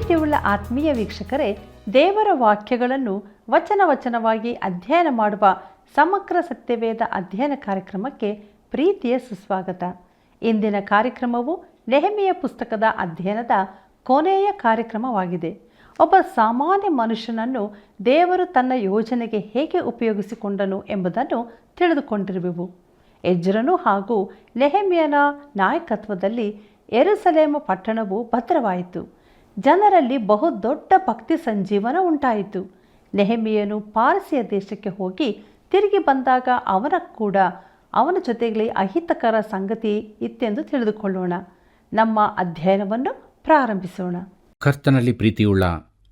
ಪ್ರೀತಿಯುಳ್ಳ ಆತ್ಮೀಯ ವೀಕ್ಷಕರೇ, ದೇವರ ವಾಕ್ಯಗಳನ್ನು ವಚನವಾಗಿ ಅಧ್ಯಯನ ಮಾಡುವ ಸಮಗ್ರ ಸತ್ಯವೇದ ಅಧ್ಯಯನ ಕಾರ್ಯಕ್ರಮಕ್ಕೆ ಪ್ರೀತಿಯ ಸುಸ್ವಾಗತ. ಇಂದಿನ ಕಾರ್ಯಕ್ರಮವು ನೆಹೆಮೀಯ ಪುಸ್ತಕದ ಅಧ್ಯಯನದ ಕೊನೆಯ ಕಾರ್ಯಕ್ರಮವಾಗಿದೆ. ಒಬ್ಬ ಸಾಮಾನ್ಯ ಮನುಷ್ಯನನ್ನು ದೇವರು ತನ್ನ ಯೋಜನೆಗೆ ಹೇಗೆ ಉಪಯೋಗಿಸಿಕೊಂಡನು ಎಂಬುದನ್ನು ತಿಳಿದುಕೊಂಡಿರುವೆವು. ಎಜ್ರನು ಹಾಗೂ ನೆಹೆಮೀಯನ ನಾಯಕತ್ವದಲ್ಲಿ ಯೆರೂಸಲೇಮ ಪಟ್ಟಣವು ಭದ್ರವಾಯಿತು. ಜನರಲ್ಲಿ ಬಹುದೊಡ್ಡ ಭಕ್ತಿ ಸಂಜೀವನ ಉಂಟಾಯಿತು. ನೆಹೆಮೀಯನು ಪಾರಸಿಯ ದೇಶಕ್ಕೆ ಹೋಗಿ ತಿರುಗಿ ಬಂದಾಗ ಅವನ ಜೊತೆಗೆ ಅಹಿತಕರ ಸಂಗತಿ ಇತ್ತೆಂದು ತಿಳಿದುಕೊಳ್ಳೋಣ. ನಮ್ಮ ಅಧ್ಯಯನವನ್ನು ಪ್ರಾರಂಭಿಸೋಣ. ಕರ್ತನಲ್ಲಿ ಪ್ರೀತಿಯುಳ್ಳ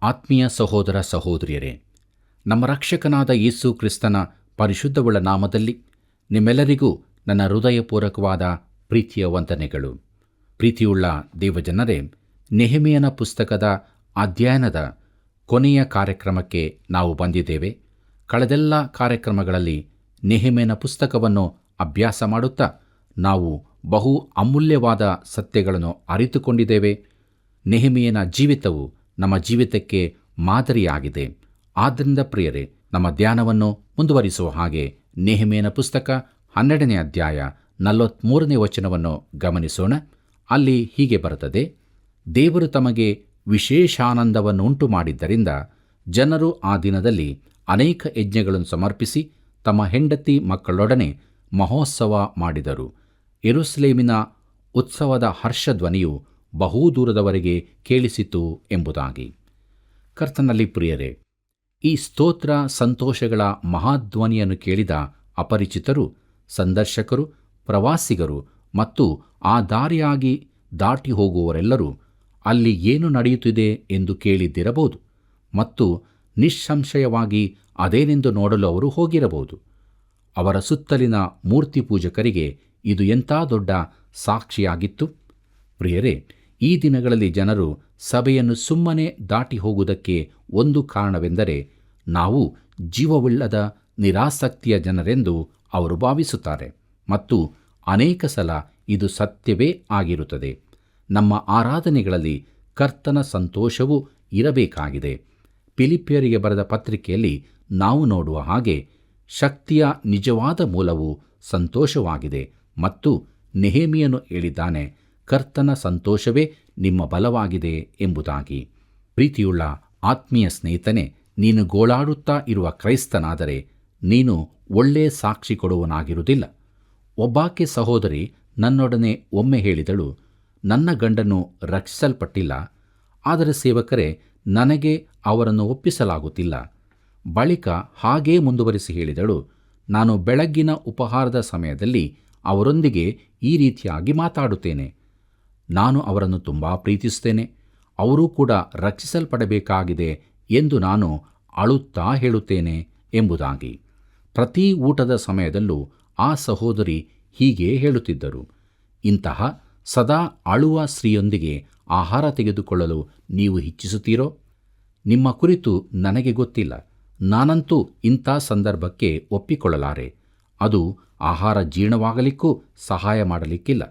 ಆತ್ಮೀಯ ಸಹೋದರ ಸಹೋದರಿಯರೇ, ನಮ್ಮ ರಕ್ಷಕನಾದ ಯೇಸು ಕ್ರಿಸ್ತನ ಪರಿಶುದ್ಧವುಳ್ಳ ನಾಮದಲ್ಲಿ ನಿಮ್ಮೆಲ್ಲರಿಗೂ ನನ್ನ ಹೃದಯಪೂರ್ವಕವಾದ ಪ್ರೀತಿಯ ವಂದನೆಗಳು. ಪ್ರೀತಿಯುಳ್ಳ ದೇವಜನರೇ, ನೆಹೆಮೀಯನ ಪುಸ್ತಕದ ಅಧ್ಯಯನದ ಕೊನೆಯ ಕಾರ್ಯಕ್ರಮಕ್ಕೆ ನಾವು ಬಂದಿದ್ದೇವೆ. ಕಳೆದೆಲ್ಲ ಕಾರ್ಯಕ್ರಮಗಳಲ್ಲಿ ನೆಹೆಮೀಯನ ಪುಸ್ತಕವನ್ನು ಅಭ್ಯಾಸ ಮಾಡುತ್ತಾ ನಾವು ಬಹು ಅಮೂಲ್ಯವಾದ ಸತ್ಯಗಳನ್ನು ಅರಿತುಕೊಂಡಿದ್ದೇವೆ. ನೆಹೆಮೀಯನ ಜೀವಿತವು ನಮ್ಮ ಜೀವಿತಕ್ಕೆ ಮಾದರಿಯಾಗಿದೆ. ಆದ್ದರಿಂದ ಪ್ರಿಯರೇ, ನಮ್ಮ ಧ್ಯಾನವನ್ನು ಮುಂದುವರಿಸುವ ಹಾಗೆ ನೆಹೆಮೀಯನ ಪುಸ್ತಕ 12ನೇ ಅಧ್ಯಾಯ 43ನೇ ವಚನವನ್ನು ಗಮನಿಸೋಣ. ಅಲ್ಲಿ ಹೀಗೆ ಬರುತ್ತದೆ: ದೇವರು ತಮಗೆ ವಿಶೇಷಾನಂದವನ್ನುಂಟು ಮಾಡಿದ್ದರಿಂದ ಜನರು ಆ ದಿನದಲ್ಲಿ ಅನೇಕ ಯಜ್ಞಗಳನ್ನು ಸಮರ್ಪಿಸಿ ತಮ್ಮ ಹೆಂಡತಿ ಮಕ್ಕಳೊಡನೆ ಮಹೋತ್ಸವ ಮಾಡಿದರು. ಯೆರೂಸಲೇಮಿನ ಉತ್ಸವದ ಹರ್ಷಧ್ವನಿಯು ಬಹುದೂರದವರೆಗೆ ಕೇಳಿಸಿತು ಎಂಬುದಾಗಿ. ಕರ್ತನಲ್ಲಿ ಪ್ರಿಯರೇ, ಈ ಸ್ತೋತ್ರ ಸಂತೋಷಗಳ ಮಹಾಧ್ವನಿಯನ್ನು ಕೇಳಿದ ಅಪರಿಚಿತರು, ಸಂದರ್ಶಕರು, ಪ್ರವಾಸಿಗರು ಮತ್ತು ಆ ದಾರಿಯಾಗಿ ದಾಟಿ ಹೋಗುವವರೆಲ್ಲರೂ ಅಲ್ಲಿ ಏನು ನಡೆಯುತ್ತಿದೆ ಎಂದು ಕೇಳಿದ್ದಿರಬಹುದು ಮತ್ತು ನಿಸ್ಸಂಶಯವಾಗಿ ಅದೇನೆಂದು ನೋಡಲು ಅವರು ಹೋಗಿರಬಹುದು. ಅವರ ಸುತ್ತಲಿನ ಮೂರ್ತಿ ಪೂಜಕರಿಗೆ ಇದು ಎಂಥ ದೊಡ್ಡ ಸಾಕ್ಷಿಯಾಗಿತ್ತು. ಪ್ರಿಯರೇ, ಈ ದಿನಗಳಲ್ಲಿ ಜನರು ಸಭೆಯನ್ನು ಸುಮ್ಮನೆ ದಾಟಿ ಹೋಗುವುದಕ್ಕೆ ಒಂದು ಕಾರಣವೆಂದರೆ ನಾವು ಜೀವವುಳ್ಳದ ನಿರಾಸಕ್ತಿಯ ಜನರೆಂದು ಅವರು ಭಾವಿಸುತ್ತಾರೆ ಮತ್ತು ಅನೇಕ ಸಲ ಇದು ಸತ್ಯವೇ ಆಗಿರುತ್ತದೆ. ನಮ್ಮ ಆರಾಧನೆಗಳಲ್ಲಿ ಕರ್ತನ ಸಂತೋಷವೂ ಇರಬೇಕಾಗಿದೆ. ಫಿಲಿಪ್ಪಿಯರಿಗೆ ಬರೆದ ಪತ್ರಿಕೆಯಲ್ಲಿ ನಾವು ನೋಡುವ ಹಾಗೆ ಶಕ್ತಿಯ ನಿಜವಾದ ಮೂಲವು ಸಂತೋಷವಾಗಿದೆ ಮತ್ತು ನೆಹೆಮೀಯನು ಹೇಳಿದ್ದಾನೆ, ಕರ್ತನ ಸಂತೋಷವೇ ನಿಮ್ಮ ಬಲವಾಗಿದೆ ಎಂಬುದಾಗಿ. ಪ್ರೀತಿಯುಳ್ಳ ಆತ್ಮೀಯ ಸ್ನೇಹಿತನೇ, ನೀನು ಗೋಳಾಡುತ್ತಾ ಇರುವ ಕ್ರೈಸ್ತನಾದರೆ ನೀನು ಒಳ್ಳೆಯ ಸಾಕ್ಷಿ ಕೊಡುವನಾಗಿರುವುದಿಲ್ಲ. ಒಬ್ಬಾಕೆ ಸಹೋದರಿ ನನ್ನೊಡನೆ ಒಮ್ಮೆ ಹೇಳಿದಳು, ನನ್ನ ಗಂಡನು ರಕ್ಷಿಸಲ್ಪಟ್ಟಿಲ್ಲ, ಆದರೆ ಸೇವಕರೇ ನನಗೆ ಅವರನ್ನು ಒಪ್ಪಿಸಲಾಗುತ್ತಿಲ್ಲ. ಬಳಿಕ ಹಾಗೇ ಮುಂದುವರಿಸಿ ಹೇಳಿದಳು, ನಾನು ಬೆಳಗ್ಗಿನ ಉಪಹಾರದ ಸಮಯದಲ್ಲಿ ಅವರೊಂದಿಗೆ ಈ ರೀತಿಯಾಗಿ ಮಾತಾಡುತ್ತೇನೆ. ನಾನು ಅವರನ್ನು ತುಂಬ ಪ್ರೀತಿಸುತ್ತೇನೆ, ಅವರೂ ಕೂಡ ರಕ್ಷಿಸಲ್ಪಡಬೇಕಾಗಿದೆ ಎಂದು ನಾನು ಅಳುತ್ತಾ ಹೇಳುತ್ತೇನೆ ಎಂಬುದಾಗಿ. ಪ್ರತಿ ಊಟದ ಸಮಯದಲ್ಲೂ ಆ ಸಹೋದರಿ ಹೀಗೆ ಹೇಳುತ್ತಿದ್ದರು. ಇಂತಹ ಸದಾ ಅಳುವ ಸ್ತ್ರೀಯೊಂದಿಗೆ ಆಹಾರ ತೆಗೆದುಕೊಳ್ಳಲು ನೀವು ಇಚ್ಛಿಸುತ್ತೀರೋ? ನಿಮ್ಮ ಕುರಿತು ನನಗೆ ಗೊತ್ತಿಲ್ಲ. ನಾನಂತೂ ಇಂಥ ಸಂದರ್ಭಕ್ಕೆ ಒಪ್ಪಿಕೊಳ್ಳಲಾರೆ. ಅದು ಆಹಾರ ಜೀರ್ಣವಾಗಲಿಕ್ಕೂ ಸಹಾಯ ಮಾಡಲಿಕ್ಕಿಲ್ಲ.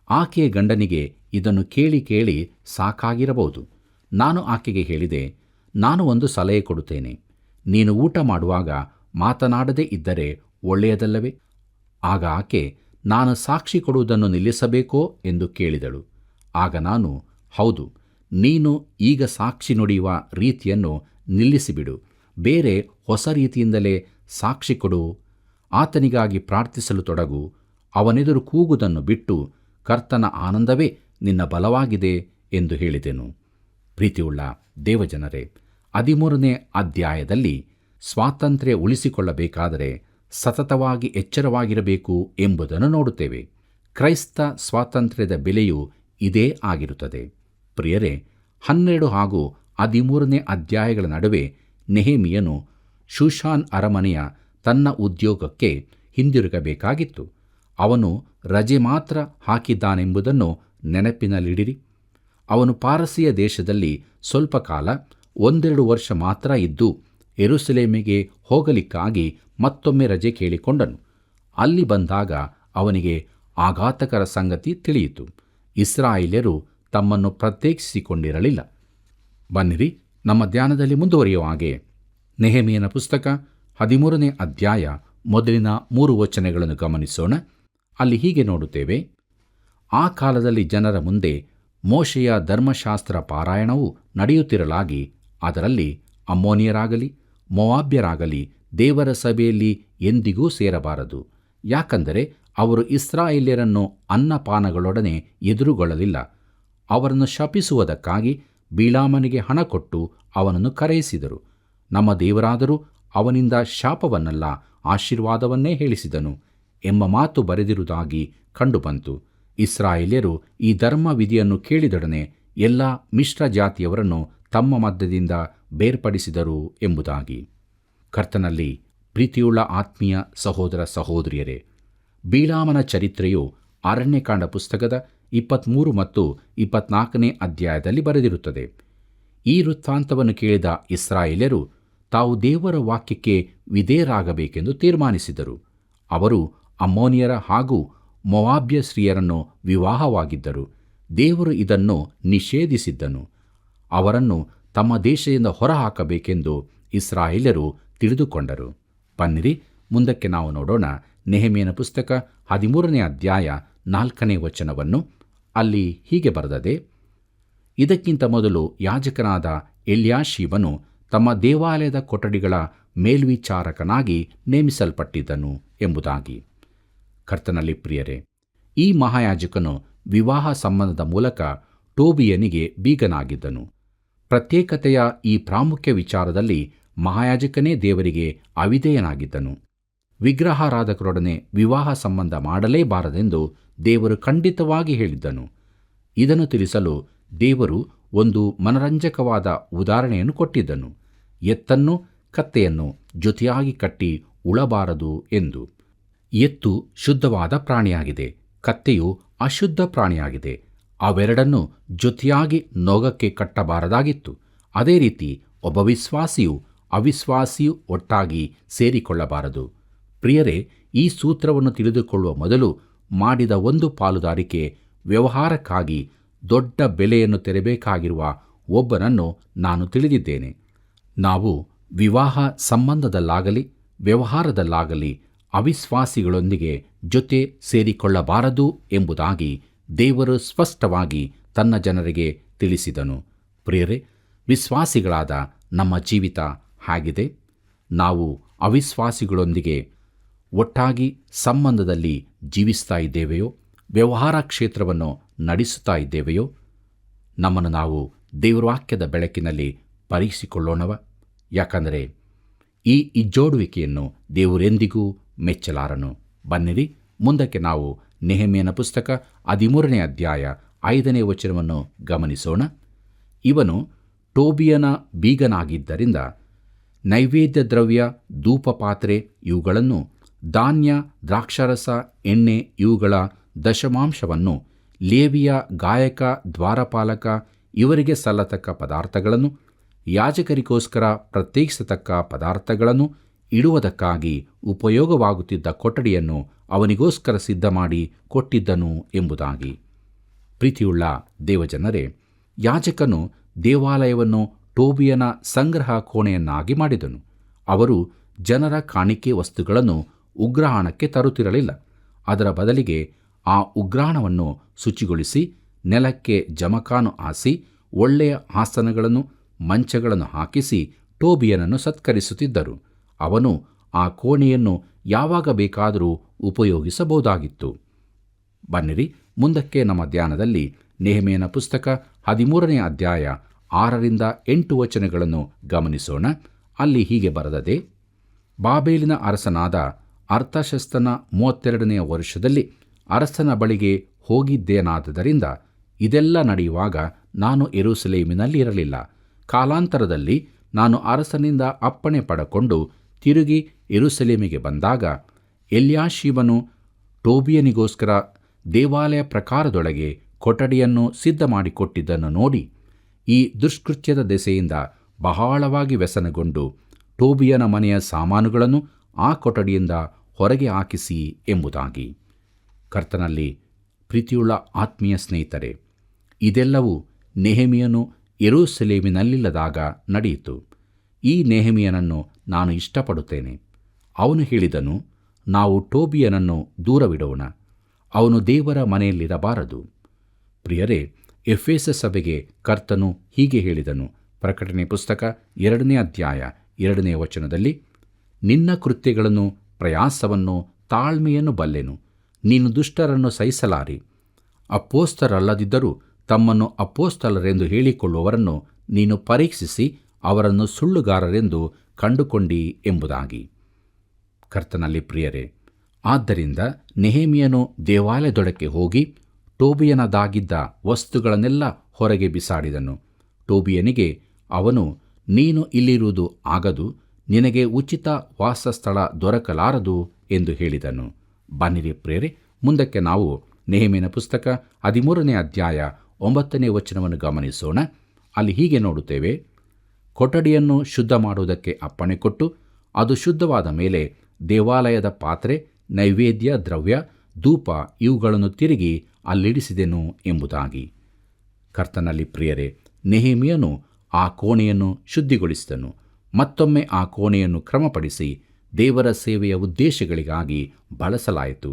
ಆಕೆಯ ಗಂಡನಿಗೆ ಇದನ್ನು ಕೇಳಿ ಕೇಳಿ ಸಾಕಾಗಿರಬಹುದು. ನಾನು ಆಕೆಗೆ ಹೇಳಿದೆ, ನಾನು ಒಂದು ಸಲಹೆ ಕೊಡುತ್ತೇನೆ. ನೀನು ಊಟ ಮಾಡುವಾಗ ಮಾತನಾಡದೇ ಇದ್ದರೆ ಒಳ್ಳೆಯದಲ್ಲವೇ? ಆಗ ಆಕೆ, ನಾನು ಸಾಕ್ಷಿ ಕೊಡುವುದನ್ನು ನಿಲ್ಲಿಸಬೇಕೋ ಎಂದು ಕೇಳಿದಳು. ಆಗ ನಾನು, ಹೌದು, ನೀನು ಈಗ ಸಾಕ್ಷಿ ನುಡಿಯುವ ರೀತಿಯನ್ನು ನಿಲ್ಲಿಸಿಬಿಡು. ಬೇರೆ ಹೊಸ ರೀತಿಯಿಂದಲೇ ಸಾಕ್ಷಿ ಕೊಡು. ಆತನಿಗಾಗಿ ಪ್ರಾರ್ಥಿಸಲು ತೊಡಗು. ಅವನೆದುರು ಕೂಗುವುದನ್ನು ಬಿಟ್ಟು ಕರ್ತನ ಆನಂದವೇ ನಿನ್ನ ಬಲವಾಗಿದೆ ಎಂದು ಹೇಳಿದೆನು. ಪ್ರೀತಿಯುಳ್ಳ ದೇವಜನರೇ, 13ನೇ ಅಧ್ಯಾಯದಲ್ಲಿ ಸ್ವಾತಂತ್ರ್ಯ ಉಳಿಸಿಕೊಳ್ಳಬೇಕಾದರೆ ಸತತವಾಗಿ ಎಚ್ಚರವಾಗಿರಬೇಕು ಎಂಬುದನ್ನು ನೋಡುತ್ತೇವೆ. ಕ್ರೈಸ್ತ ಸ್ವಾತಂತ್ರ್ಯದ ಬೆಲೆಯು ಇದೇ ಆಗಿರುತ್ತದೆ. ಪ್ರಿಯರೇ, 12 ಹಾಗೂ 13ನೇ ಅಧ್ಯಾಯಗಳ ನಡುವೆ ನೆಹೆಮೀಯನು ಶೂಷಾನ್ ಅರಮನೆಯ ತನ್ನ ಉದ್ಯೋಗಕ್ಕೆ ಹಿಂದಿರುಗಬೇಕಾಗಿತ್ತು. ಅವನು ರಜೆ ಮಾತ್ರ ಹಾಕಿದ್ದಾನೆಂಬುದನ್ನು ನೆನಪಿನಲ್ಲಿಡಿರಿ. ಅವನು ಪಾರಸಿಯ ದೇಶದಲ್ಲಿ ಸ್ವಲ್ಪ ಕಾಲ 1-2 ವರ್ಷ ಮಾತ್ರ ಇದ್ದು ಯೆರೂಸಲೇಮಿಗೆ ಹೋಗಲಿಕ್ಕಾಗಿ ಮತ್ತೊಮ್ಮೆ ರಜೆ ಕೇಳಿಕೊಂಡನು. ಅಲ್ಲಿ ಬಂದಾಗ ಅವನಿಗೆ ಆಘಾತಕರ ಸಂಗತಿ ತಿಳಿಯಿತು. ಇಸ್ರಾಯೇಲ್ಯರು ತಮ್ಮನ್ನು ಪ್ರತ್ಯೇಕಿಸಿಕೊಂಡಿರಲಿಲ್ಲ. ಬನ್ನಿರಿ, ನಮ್ಮ ಧ್ಯಾನದಲ್ಲಿ ಮುಂದುವರಿಯುವ ಹಾಗೆ ನೆಹೆಮೀಯನ ಪುಸ್ತಕ 13ನೇ ಅಧ್ಯಾಯ ಮೊದಲಿನ 3 ವಚನಗಳನ್ನು ಗಮನಿಸೋಣ. ಅಲ್ಲಿ ಹೀಗೆ ನೋಡುತ್ತೇವೆ: ಆ ಕಾಲದಲ್ಲಿ ಜನರ ಮುಂದೆ ಮೋಶೆಯ ಧರ್ಮಶಾಸ್ತ್ರ ಪಾರಾಯಣವು ನಡೆಯುತ್ತಿರಲಾಗಿ, ಅದರಲ್ಲಿ ಅಮ್ಮೋನಿಯರಾಗಲಿ ಮೋವಾಬ್ಯರಾಗಲಿ ದೇವರ ಸಭೆಯಲ್ಲಿ ಎಂದಿಗೂ ಸೇರಬಾರದು. ಯಾಕಂದರೆ ಅವರು ಇಸ್ರಾಯೇಲ್ಯರನ್ನು ಅನ್ನಪಾನಗಳೊಡನೆ ಎದುರುಗೊಳ್ಳಲಿಲ್ಲ. ಅವರನ್ನು ಶಪಿಸುವುದಕ್ಕಾಗಿ ಬಿಳಾಮನಿಗೆ ಹಣ ಕೊಟ್ಟು ಅವನನ್ನು ಕರೆಯಿಸಿದರು. ನಮ್ಮ ದೇವರಾದರೂ ಅವನಿಂದ ಶಾಪವನ್ನಲ್ಲ, ಆಶೀರ್ವಾದವನ್ನೇ ಹೇಳಿಸಿದನು ಎಂಬ ಮಾತು ಬರೆದಿರುವುದಾಗಿ ಕಂಡುಬಂತು. ಇಸ್ರಾಯೇಲ್ಯರು ಈ ಧರ್ಮವಿಧಿಯನ್ನು ಕೇಳಿದೊಡನೆ ಎಲ್ಲ ಮಿಶ್ರ ಜಾತಿಯವರನ್ನು ತಮ್ಮ ಮಧ್ಯದಿಂದ ಬೇರ್ಪಡಿಸಿದರು ಎಂಬುದಾಗಿ. ಕರ್ತನಲ್ಲಿ ಪ್ರೀತಿಯುಳ್ಳ ಆತ್ಮೀಯ ಸಹೋದರ ಸಹೋದರಿಯರೇ, ಬಿಳಾಮನ ಚರಿತ್ರೆಯು ಅರಣ್ಯಕಾಂಡ ಪುಸ್ತಕದ 23 ಮತ್ತು 24ನೇ ಅಧ್ಯಾಯದಲ್ಲಿ ಬರೆದಿರುತ್ತದೆ. ಈ ವೃತ್ತಾಂತವನ್ನು ಕೇಳಿದ ಇಸ್ರಾಯೇಲ್ಯರು ತಾವು ದೇವರ ವಾಕ್ಯಕ್ಕೆ ವಿಧೇಯರಾಗಬೇಕೆಂದು ತೀರ್ಮಾನಿಸಿದರು. ಅವರು ಅಮ್ಮೋನಿಯರ ಹಾಗೂ ಮೋವಾಬ್ಯ ಸ್ತ್ರೀಯರನ್ನು ವಿವಾಹವಾಗಿದ್ದರು. ದೇವರು ಇದನ್ನು ನಿಷೇಧಿಸಿದ್ದನು. ಅವರನ್ನು ತಮ್ಮ ದೇಶದಿಂದ ಹೊರಹಾಕಬೇಕೆಂದು ಇಸ್ರಾಯೇಲ್ಯರು ತಿಳಿದುಕೊಂಡರು. ಬನ್ನಿರಿ, ಮುಂದಕ್ಕೆ ನಾವು ನೋಡೋಣ. ನೆಹೆಮೀಯನ ಪುಸ್ತಕ 13ನೇ ಅಧ್ಯಾಯ 4ನೇ ವಚನವನ್ನು. ಅಲ್ಲಿ ಹೀಗೆ ಬರೆದದೆ: ಇದಕ್ಕಿಂತ ಮೊದಲು ಯಾಜಕನಾದ ಎಲ್ಯಾಷೀಬನು ತಮ್ಮ ದೇವಾಲಯದ ಕೊಠಡಿಗಳ ಮೇಲ್ವಿಚಾರಕನಾಗಿ ನೇಮಿಸಲ್ಪಟ್ಟಿದ್ದನು ಎಂಬುದಾಗಿ. ಕರ್ತನಲ್ಲಿ ಪ್ರಿಯರೇ, ಈ ಮಹಾಯಾಜಕನು ವಿವಾಹ ಸಂಬಂಧದ ಮೂಲಕ ಟೋಬೀಯನಿಗೆ ಬೀಗನಾಗಿದ್ದನು. ಪ್ರತ್ಯೇಕತೆಯ ಈ ಪ್ರಾಮುಖ್ಯ ವಿಚಾರದಲ್ಲಿ ಮಹಾಯಾಜಕನೇ ದೇವರಿಗೆ ಅವಿಧೇಯನಾಗಿದ್ದನು. ವಿಗ್ರಹಾರಾಧಕರೊಡನೆ ವಿವಾಹ ಸಂಬಂಧ ಮಾಡಲೇಬಾರದೆಂದು ದೇವರು ಖಂಡಿತವಾಗಿ ಹೇಳಿದ್ದನು. ಇದನ್ನು ತಿಳಿಸಲು ದೇವರು ಒಂದು ಮನರಂಜಕವಾದ ಉದಾಹರಣೆಯನ್ನು ಕೊಟ್ಟಿದ್ದನು. ಎತ್ತನ್ನು ಕತ್ತೆಯನ್ನು ಜೊತೆಯಾಗಿ ಕಟ್ಟಿ ಉಳಬಾರದು ಎಂದು. ಎತ್ತು ಶುದ್ಧವಾದ ಪ್ರಾಣಿಯಾಗಿದೆ, ಕತ್ತೆಯು ಅಶುದ್ಧ ಪ್ರಾಣಿಯಾಗಿದೆ. ಅವೆರಡನ್ನು ಜೊತೆಯಾಗಿ ನೊಗಕ್ಕೆ ಕಟ್ಟಬಾರದಾಗಿತ್ತು. ಅದೇ ರೀತಿ ಒಬ್ಬ ವಿಶ್ವಾಸಿಯು ಅವಿಶ್ವಾಸಿಯು ಒಟ್ಟಾಗಿ ಸೇರಿಕೊಳ್ಳಬಾರದು. ಪ್ರಿಯರೇ, ಈ ಸೂತ್ರವನ್ನು ತಿಳಿದುಕೊಳ್ಳುವ ಮೊದಲು ಮಾಡಿದ ಒಂದು ಪಾಲುದಾರಿಕೆ ವ್ಯವಹಾರಕ್ಕಾಗಿ ದೊಡ್ಡ ಬೆಲೆಯನ್ನು ತೆರಬೇಕಾಗಿರುವ ಒಬ್ಬನನ್ನು ನಾನು ತಿಳಿದಿದ್ದೇನೆ. ನಾವು ವಿವಾಹ ಸಂಬಂಧದಲ್ಲಾಗಲಿ ವ್ಯವಹಾರದಲ್ಲಾಗಲಿ ಅವಿಶ್ವಾಸಿಗಳೊಂದಿಗೆ ಜೊತೆ ಸೇರಿಕೊಳ್ಳಬಾರದು ಎಂಬುದಾಗಿ ದೇವರು ಸ್ಪಷ್ಟವಾಗಿ ತನ್ನ ಜನರಿಗೆ ತಿಳಿಸಿದನು. ಪ್ರಿಯರೇ, ವಿಶ್ವಾಸಿಗಳಾದ ನಮ್ಮ ಜೀವಿತ ಹಾಗಿದೆ. ನಾವು ಅವಿಶ್ವಾಸಿಗಳೊಂದಿಗೆ ಒಟ್ಟಾಗಿ ಸಂಬಂಧದಲ್ಲಿ ಜೀವಿಸ್ತಾ ಇದ್ದೇವೆಯೋ, ವ್ಯವಹಾರ ಕ್ಷೇತ್ರವನ್ನು ನಡೆಸುತ್ತಾ ಇದ್ದೇವೆಯೋ? ನಮ್ಮನ್ನು ನಾವು ದೇವರ ವಾಕ್ಯದ ಬೆಳಕಿನಲ್ಲಿ ಪರೀಕ್ಷಿಸಿಕೊಳ್ಳೋಣವ. ಯಾಕಂದರೆ ಈ ಇಜ್ಜೋಡುವಿಕೆಯನ್ನು ದೇವರೆಂದಿಗೂ ಮೆಚ್ಚಲಾರನು. ಬನ್ನಿರಿ, ಮುಂದಕ್ಕೆ ನಾವು ನೆಹೆಮೀಯನ ಪುಸ್ತಕ 13ನೇ ಅಧ್ಯಾಯ 5ನೇ ವಚನವನ್ನು ಗಮನಿಸೋಣ. ಇವನು ಟೋಬೀಯನ ಬೀಗನಾಗಿದ್ದರಿಂದ ನೈವೇದ್ಯ ದ್ರವ್ಯ, ಧೂಪಪಾತ್ರೆ ಇವುಗಳನ್ನು, ಧಾನ್ಯ, ದ್ರಾಕ್ಷಾರಸ, ಎಣ್ಣೆ ಇವುಗಳ ದಶಮಾಂಶವನ್ನು, ಲೇವಿಯ, ಗಾಯಕ, ದ್ವಾರಪಾಲಕ ಇವರಿಗೆ ಸಲ್ಲತಕ್ಕ ಪದಾರ್ಥಗಳನ್ನು, ಯಾಜಕರಿಗೋಸ್ಕರ ಪ್ರತ್ಯೇಕಿಸತಕ್ಕ ಪದಾರ್ಥಗಳನ್ನು ಇಡುವುದಕ್ಕಾಗಿ ಉಪಯೋಗವಾಗುತ್ತಿದ್ದ ಕೊಠಡಿಯನ್ನು ಅವನಿಗೋಸ್ಕರ ಸಿದ್ಧಮಾಡಿ ಕೊಟ್ಟಿದ್ದನು ಎಂಬುದಾಗಿ. ಪ್ರೀತಿಯುಳ್ಳ ದೇವಜನರೇ, ಯಾಜಕನು ದೇವಾಲಯವನ್ನು ಟೋಬೀಯನ ಸಂಗ್ರಹ ಕೋಣೆಯನ್ನಾಗಿ ಮಾಡಿದನು. ಅವರು ಜನರ ಕಾಣಿಕೆ ವಸ್ತುಗಳನ್ನು ಉಗ್ರಾಣಕ್ಕೆ ತರುತ್ತಿರಲಿಲ್ಲ. ಅದರ ಬದಲಿಗೆ ಆ ಉಗ್ರಾಣವನ್ನು ಶುಚಿಗೊಳಿಸಿ ನೆಲಕ್ಕೆ ಜಮಖಾನು ಹಾಸಿ ಒಳ್ಳೆಯ ಆಸನಗಳನ್ನು, ಮಂಚಗಳನ್ನು ಹಾಕಿಸಿ ಟೋಬೀಯನನ್ನು ಸತ್ಕರಿಸುತ್ತಿದ್ದರು. ಅವನು ಆ ಕೋಣೆಯನ್ನು ಯಾವಾಗ ಬೇಕಾದರೂ ಉಪಯೋಗಿಸಬಹುದಾಗಿತ್ತು. ಬನ್ನಿರಿ, ಮುಂದಕ್ಕೆ ನಮ್ಮ ಧ್ಯಾನದಲ್ಲಿ ನೆಹೆಮೀಯನ ಪುಸ್ತಕ 13ನೇ ಅಧ್ಯಾಯ 6ರಿಂದ 8 ವಚನಗಳನ್ನು ಗಮನಿಸೋಣ. ಅಲ್ಲಿ ಹೀಗೆ ಬರೆದದೆ: ಬಾಬೇಲಿನ ಅರಸನಾದ ಅರ್ತಷಸ್ತನ 32ನೆಯ ವರ್ಷದಲ್ಲಿ ಅರಸನ ಬಳಿಗೆ ಹೋಗಿದ್ದೇನಾದ್ದರಿಂದ ಇದೆಲ್ಲ ನಡೆಯುವಾಗ ನಾನು ಯೆರೂಸಲೇಮಿನಲ್ಲಿ ಇರಲಿಲ್ಲ. ಕಾಲಾಂತರದಲ್ಲಿ ನಾನು ಅರಸನಿಂದ ಅಪ್ಪಣೆ ಪಡಕೊಂಡು ತಿರುಗಿ ಯೆರೂಸಲೇಮಿಗೆ ಬಂದಾಗ ಎಲ್ಯಾಷೀಬನು ಟೋಬೀಯನಿಗೋಸ್ಕರ ದೇವಾಲಯ ಪ್ರಕಾರದೊಳಗೆ ಕೊಠಡಿಯನ್ನು ಸಿದ್ಧ ಮಾಡಿಕೊಟ್ಟಿದ್ದನ್ನು ನೋಡಿ ಈ ದುಷ್ಕೃತ್ಯದ ದೆಸೆಯಿಂದ ಬಹಳವಾಗಿ ವ್ಯಸನಗೊಂಡು ಟೋಬೀಯನ ಮನೆಯ ಸಾಮಾನುಗಳನ್ನು ಆ ಕೊಠಡಿಯಿಂದ ಹೊರಗೆ ಹಾಕಿಸಿ ಎಂಬುದಾಗಿ. ಕರ್ತನಲ್ಲಿ ಪ್ರೀತಿಯುಳ್ಳ ಆತ್ಮೀಯ ಸ್ನೇಹಿತರೆ, ಇದೆಲ್ಲವೂ ನೆಹೆಮೀಯನು ಯೆರೂಸಲೇಮಿನಲ್ಲಿಲ್ಲದಾಗ ನಡೆಯಿತು. ಈ ನೆಹೆಮೀಯನನ್ನು ನಾನು ಇಷ್ಟಪಡುತ್ತೇನೆ. ಅವನು ಹೇಳಿದನು, ನಾವು ಟೋಬೀಯನನ್ನು ದೂರವಿಡೋಣ, ಅವನು ದೇವರ ಮನೆಯಲ್ಲಿರಬಾರದು. ಪ್ರಿಯರೇ, ಎಫೆಸ ಸಭೆಗೆ ಕರ್ತನು ಹೀಗೆ ಹೇಳಿದನು. ಪ್ರಕಟಣೆ ಪುಸ್ತಕ 2ನೇ ಅಧ್ಯಾಯ 2ನೇ ವಚನದಲ್ಲಿ, ನಿನ್ನ ಕೃತ್ಯಗಳನ್ನು, ಪ್ರಯಾಸವನ್ನು, ತಾಳ್ಮೆಯನ್ನು ಬಲ್ಲೆನು. ನೀನು ದುಷ್ಟರನ್ನು ಸಹಿಸಲಾರಿ. ಅಪೊಸ್ತಲರಲ್ಲದಿದ್ದರೂ ತಮ್ಮನ್ನು ಅಪೊಸ್ತಲರೆಂದು ಹೇಳಿಕೊಳ್ಳುವವರನ್ನು ನೀನು ಪರೀಕ್ಷಿಸಿ ಅವರನ್ನು ಸುಳ್ಳುಗಾರರೆಂದು ಕಂಡುಕೊಂಡಿ ಎಂಬುದಾಗಿ. ಕರ್ತನಲ್ಲಿ ಪ್ರಿಯರೇ, ಆದ್ದರಿಂದ ನೆಹೆಮೀಯನು ದೇವಾಲಯದೊಳಕ್ಕೆ ಹೋಗಿ ಟೋಬೀಯನದಾಗಿದ್ದ ವಸ್ತುಗಳನ್ನೆಲ್ಲ ಹೊರಗೆ ಬಿಸಾಡಿದನು. ಟೋಬೀಯನಿಗೆ ಅವನು, ನೀನು ಇಲ್ಲಿರುವುದು ಆಗದು, ನಿನಗೆ ಉಚಿತ ವಾಸಸ್ಥಳ ದೊರಕಲಾರದು ಎಂದು ಹೇಳಿದನು. ಬನ್ನಿರಿ ಪ್ರಿಯರೇ, ಮುಂದಕ್ಕೆ ನಾವು ನೆಹೆಮೀಯನ ಪುಸ್ತಕ 13ನೇ ಅಧ್ಯಾಯ 9ನೇ ವಚನವನ್ನು ಗಮನಿಸೋಣ. ಅಲ್ಲಿ ಹೀಗೆ ನೋಡುತ್ತೇವೆ, ಕೊಠಡಿಯನ್ನು ಶುದ್ಧ ಮಾಡುವುದಕ್ಕೆ ಅಪ್ಪಣೆ ಕೊಟ್ಟು, ಅದು ಶುದ್ಧವಾದ ಮೇಲೆ ದೇವಾಲಯದ ಪಾತ್ರೆ, ನೈವೇದ್ಯ ದ್ರವ್ಯ, ಧೂಪ ಇವುಗಳನ್ನು ತಿರುಗಿ ಅಲ್ಲಿಡಿಸಿದೆನು ಎಂಬುದಾಗಿ. ಕರ್ತನಲ್ಲಿ ಪ್ರಿಯರೇ, ನೆಹೆಮೀಯನು ಆ ಕೋಣೆಯನ್ನು ಶುದ್ಧಿಗೊಳಿಸಿದನು. ಮತ್ತೊಮ್ಮೆ ಆ ಕೋಣೆಯನ್ನು ಕ್ರಮಪಡಿಸಿ ದೇವರ ಸೇವೆಯ ಉದ್ದೇಶಗಳಿಗಾಗಿ ಬಳಸಲಾಯಿತು.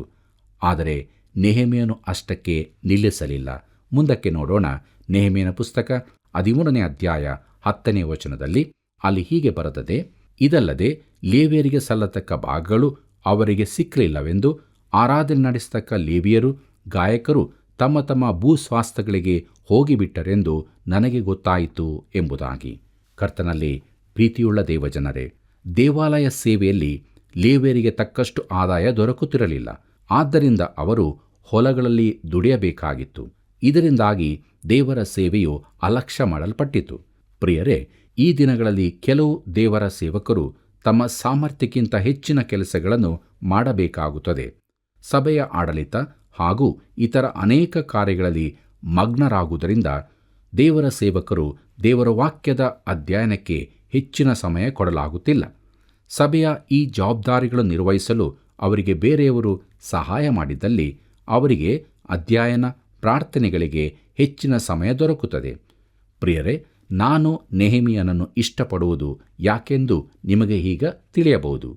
ಆದರೆ ನೆಹೆಮೀಯನು ಅಷ್ಟಕ್ಕೆ ನಿಲ್ಲಿಸಲಿಲ್ಲ. ಮುಂದಕ್ಕೆ ನೋಡೋಣ. ನೆಹೆಮೀಯನ ಪುಸ್ತಕ 13ನೇ ಅಧ್ಯಾಯ 10ನೇ ವಚನದಲ್ಲಿ ಅಲ್ಲಿ ಹೀಗೆ ಬರೆದದೆ, ಇದಲ್ಲದೆ ಲೇವಿಯರಿಗೆ ಸಲ್ಲತಕ್ಕ ಭಾಗಗಳು ಅವರಿಗೆ ಸಿಕ್ಕಲಿಲ್ಲವೆಂದು ಆರಾಧನೆ ನಡೆಸತಕ್ಕ ಲೇವಿಯರು, ಗಾಯಕರು ತಮ್ಮ ತಮ್ಮ ಭೂಸ್ವಾಸ್ಥ್ಯಗಳಿಗೆ ಹೋಗಿಬಿಟ್ಟರೆಂದು ನನಗೆ ಗೊತ್ತಾಯಿತು ಎಂಬುದಾಗಿ. ಕರ್ತನಲ್ಲಿ ಪ್ರೀತಿಯುಳ್ಳ ದೇವಜನರೇ, ದೇವಾಲಯ ಸೇವೆಯಲ್ಲಿ ಲೇವಿಯರಿಗೆ ತಕ್ಕಷ್ಟು ಆದಾಯ ದೊರಕುತ್ತಿರಲಿಲ್ಲ. ಆದ್ದರಿಂದ ಅವರು ಹೊಲಗಳಲ್ಲಿ ದುಡಿಯಬೇಕಾಗಿತ್ತು. ಇದರಿಂದಾಗಿ ದೇವರ ಸೇವೆಯು ಅಲಕ್ಷ್ಯ ಮಾಡಲ್ಪಟ್ಟಿತು. ಪ್ರಿಯರೇ, ಈ ದಿನಗಳಲ್ಲಿ ಕೆಲವು ದೇವರ ಸೇವಕರು ತಮ್ಮ ಸಾಮರ್ಥ್ಯಕ್ಕಿಂತ ಹೆಚ್ಚಿನ ಕೆಲಸಗಳನ್ನು ಮಾಡಬೇಕಾಗುತ್ತದೆ. ಸಭೆಯ ಆಡಳಿತ ಹಾಗೂ ಇತರ ಅನೇಕ ಕಾರ್ಯಗಳಲ್ಲಿ ಮಗ್ನರಾಗುವುದರಿಂದ ದೇವರ ಸೇವಕರು ದೇವರ ವಾಕ್ಯದ ಅಧ್ಯಯನಕ್ಕೆ ಹೆಚ್ಚಿನ ಸಮಯ ಕೊಡಲಾಗುತ್ತಿಲ್ಲ. ಸಭೆಯ ಈ ಜವಾಬ್ದಾರಿಗಳನ್ನು ನಿರ್ವಹಿಸಲು ಅವರಿಗೆ ಬೇರೆಯವರು ಸಹಾಯ ಮಾಡಿದ್ದಲ್ಲಿ ಅವರಿಗೆ ಅಧ್ಯಯನ, ಪ್ರಾರ್ಥನೆಗಳಿಗೆ ಹೆಚ್ಚಿನ ಸಮಯ ದೊರಕುತ್ತದೆ. ಪ್ರಿಯರೇ, ನಾನು ನೆಹೆಮೀಯನನ್ನು ಇಷ್ಟಪಡುವುದು ಯಾಕೆಂದು ನಿಮಗೆ ಈಗ ತಿಳಿಯಬಹುದು.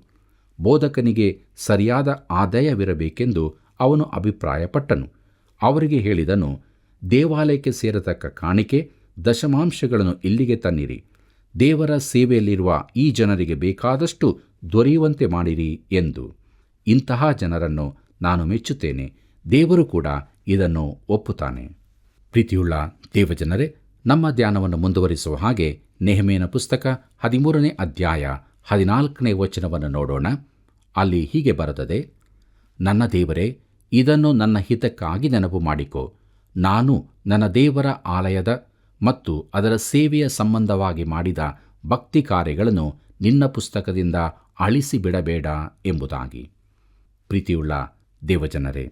ಬೋಧಕನಿಗೆ ಸರಿಯಾದ ಆದಾಯವಿರಬೇಕೆಂದು ಅವನು ಅಭಿಪ್ರಾಯಪಟ್ಟನು. ಅವರಿಗೆ ಹೇಳಿದನು, ದೇವಾಲಯಕ್ಕೆ ಸೇರತಕ್ಕ ಕಾಣಿಕೆ, ದಶಮಾಂಶಗಳನ್ನು ಇಲ್ಲಿಗೆ ತನ್ನಿರಿ. ದೇವರ ಸೇವೆಯಲ್ಲಿರುವ ಈ ಜನರಿಗೆ ಬೇಕಾದಷ್ಟು ದೊರೆಯುವಂತೆ ಮಾಡಿರಿ ಎಂದು. ಇಂತಹ ಜನರನ್ನು ನಾನು ಮೆಚ್ಚುತ್ತೇನೆ. ದೇವರು ಕೂಡ ಇದನ್ನು ಒಪ್ಪುತ್ತಾನೆ. ಪ್ರೀತಿಯುಳ್ಳ ದೇವಜನರೇ, ನಮ್ಮ ಧ್ಯಾನವನ್ನು ಮುಂದುವರಿಸುವ ಹಾಗೆ ನೆಹೆಮೀಯನ ಪುಸ್ತಕ 13ನೇ ಅಧ್ಯಾಯ 14ನೇ ವಚನವನ್ನು ನೋಡೋಣ. ಅಲ್ಲಿ ಹೀಗೆ ಬರೆದದೆ, ನನ್ನ ದೇವರೇ, ಇದನ್ನು ನನ್ನ ಹಿತಕ್ಕಾಗಿ ನೆನಪು ಮಾಡಿಕೊ. ನಾನು ನನ್ನ ದೇವರ ಆಲಯದ ಮತ್ತು ಅದರ ಸೇವೆಯ ಸಂಬಂಧವಾಗಿ ಮಾಡಿದ ಭಕ್ತಿ ಕಾರ್ಯಗಳನ್ನು ನಿನ್ನ ಪುಸ್ತಕದಿಂದ ಅಳಿಸಿಬಿಡಬೇಡ ಎಂಬುದಾಗಿ. ಪ್ರೀತಿಯುಳ್ಳ ದೇವಜನರೇ,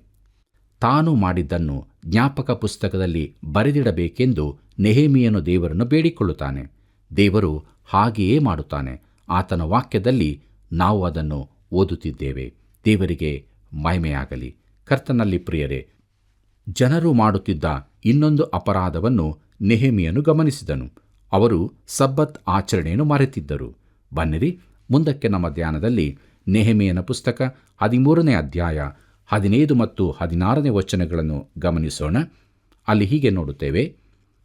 ತಾನು ಮಾಡಿದ್ದನ್ನು ಜ್ಞಾಪಕ ಪುಸ್ತಕದಲ್ಲಿ ಬರೆದಿಡಬೇಕೆಂದು ನೆಹೆಮೀಯನು ದೇವರನ್ನು ಬೇಡಿಕೊಳ್ಳುತ್ತಾನೆ. ದೇವರು ಹಾಗೆಯೇ ಮಾಡುತ್ತಾನೆ. ಆತನ ವಾಕ್ಯದಲ್ಲಿ ನಾವು ಅದನ್ನು ಓದುತ್ತಿದ್ದೇವೆ. ದೇವರಿಗೆ ಮಹಿಮೆಯಾಗಲಿ. ಕರ್ತನಲ್ಲಿ ಪ್ರಿಯರೇ, ಜನರು ಮಾಡುತ್ತಿದ್ದ ಇನ್ನೊಂದು ಅಪರಾಧವನ್ನು ನೆಹೆಮೀಯನು ಗಮನಿಸಿದನು. ಅವರು ಸಬ್ಬತ್ ಆಚರಣೆಯನ್ನು ಮರೆತಿದ್ದರು. ಬನ್ನಿರಿ, ಮುಂದಕ್ಕೆ ನಮ್ಮ ಧ್ಯಾನದಲ್ಲಿ ನೆಹೆಮೀಯನ ಪುಸ್ತಕ 13ನೇ ಅಧ್ಯಾಯ 15 ಮತ್ತು 16ನೇ ವಚನಗಳನ್ನು ಗಮನಿಸೋಣ. ಅಲ್ಲಿ ಹೀಗೆ ನೋಡುತ್ತೇವೆ,